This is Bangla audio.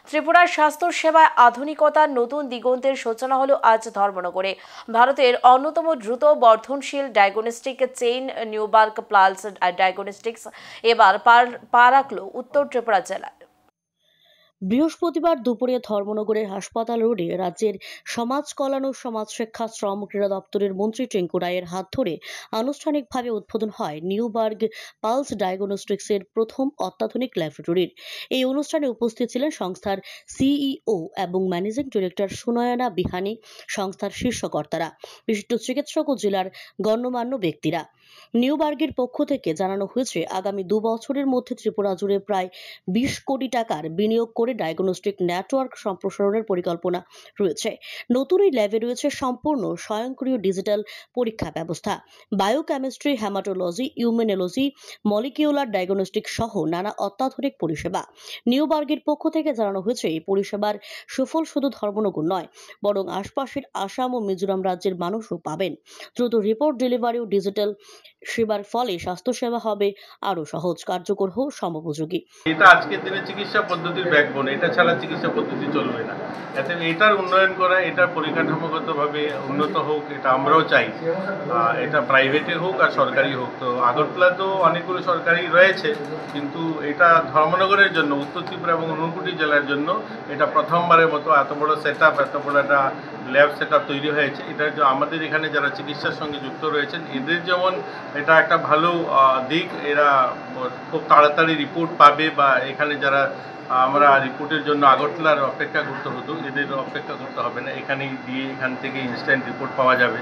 ত্রিপুরার স্বাস্থ্য সেবায় আধুনিকতার নতুন দিগন্তের সূচনা হলো আজ ধর্মনগরে। ভারতের অন্যতম দ্রুত বর্ধনশীল ডায়াগনস্টিক চেইন নিউবার্গ প্লাস ডায়াগনস্টিক্স এবার পা রাখল উত্তর ত্রিপুরা জেলায়। বৃহস্পতিবার দুপুরে ধর্মনগরের হাসপাতাল রোডে রাজ্যের সমাজ কল্যাণ ও সমাজ শিক্ষা শ্রম ক্রীড়া দপ্তরের মন্ত্রী টিঙ্কু রায়ের হাত ধরে আনুষ্ঠানিকভাবে উদ্বোধন হয় নিউবার্গ পালস ডায়াগনস্টিক্সের প্রথম অত্যাধুনিক ল্যাবরেটরির। এই অনুষ্ঠানে উপস্থিত ছিলেন সংস্থার সিইও এবং ম্যানেজিং ডিরেক্টর সুনয়না বিহানি, সংস্থার শীর্ষ কর্তারা, বিশিষ্ট চিকিৎসক ও জেলার গণ্যমান্য ব্যক্তিরা। নিউবার্গের পক্ষ থেকে জানানো হয়েছে, আগামী 2 বছরের মধ্যে ত্রিপুরা জুড়ে প্রায় 20 কোটি টাকার বিনিয়োগ করে ডায়াগনস্টিক নেটওয়ার্ক সম্প্রসারণের পরিকল্পনা রয়েছে। নতুন এই ল্যাবে রয়েছে সম্পূর্ণ স্বয়ংক্রিয় ডিজিটাল পরীক্ষা ব্যবস্থা, বায়োকেমিস্ট্রি, হেমাটোলজি, ইউমেনোলজি, মলিকিউলার ডায়াগনস্টিক সহ নানা অত্যাধুনিক পরিষেবা। নিউবার্গের পক্ষ থেকে জানানো হয়েছে, এই পরিষেবার সুফল শুধু ধর্মনগর নয়, বরং আশপাশের আসাম ও মিজোরাম রাজ্যের মানুষও পাবেন। দ্রুত রিপোর্ট ডেলিভারি ও ডিজিটাল সেবার ফলে স্বাস্থ্যসেবা হবে আরও সহজ, কার্যকর ও সময়োপযোগী। এটা আজকের দিনে চিকিৎসা পদ্ধতির ব্যাকবোন, এটা ছাড়া চিকিৎসা পদ্ধতি চলবে না। এতে এটার উন্নয়ন করা, এটার পরিকাঠামোগতভাবে উন্নত হোক, এটা আমরাও চাই। এটা প্রাইভেটে হোক আর সরকারি হোক। তো আগরতলা তো অনেকগুলো সরকারি রয়েছে, কিন্তু এটা ধর্মনগরের জন্য, উত্তর ত্রিপুরা এবং ঊনকোটি জেলার জন্য এটা প্রথমবারের মতো এত বড় সেট আপ, এত বড় একটা ল্যাব সেট আপ তৈরি হয়েছে। এটা আমাদের এখানে যারা চিকিৎসার সঙ্গে যুক্ত রয়েছেন এদের যেমন এটা একটা ভালো দিক, এরা খুব তাড়াতাড়ি রিপোর্ট পাবে, বা এখানে যারা আমরা রিপোর্টের জন্য আগরতলার অপেক্ষা করতে হতো, এদের অপেক্ষা করতে হবে না। এখানেই দিয়ে এখান থেকে ইনস্ট্যান্ট রিপোর্ট পাওয়া যাবে।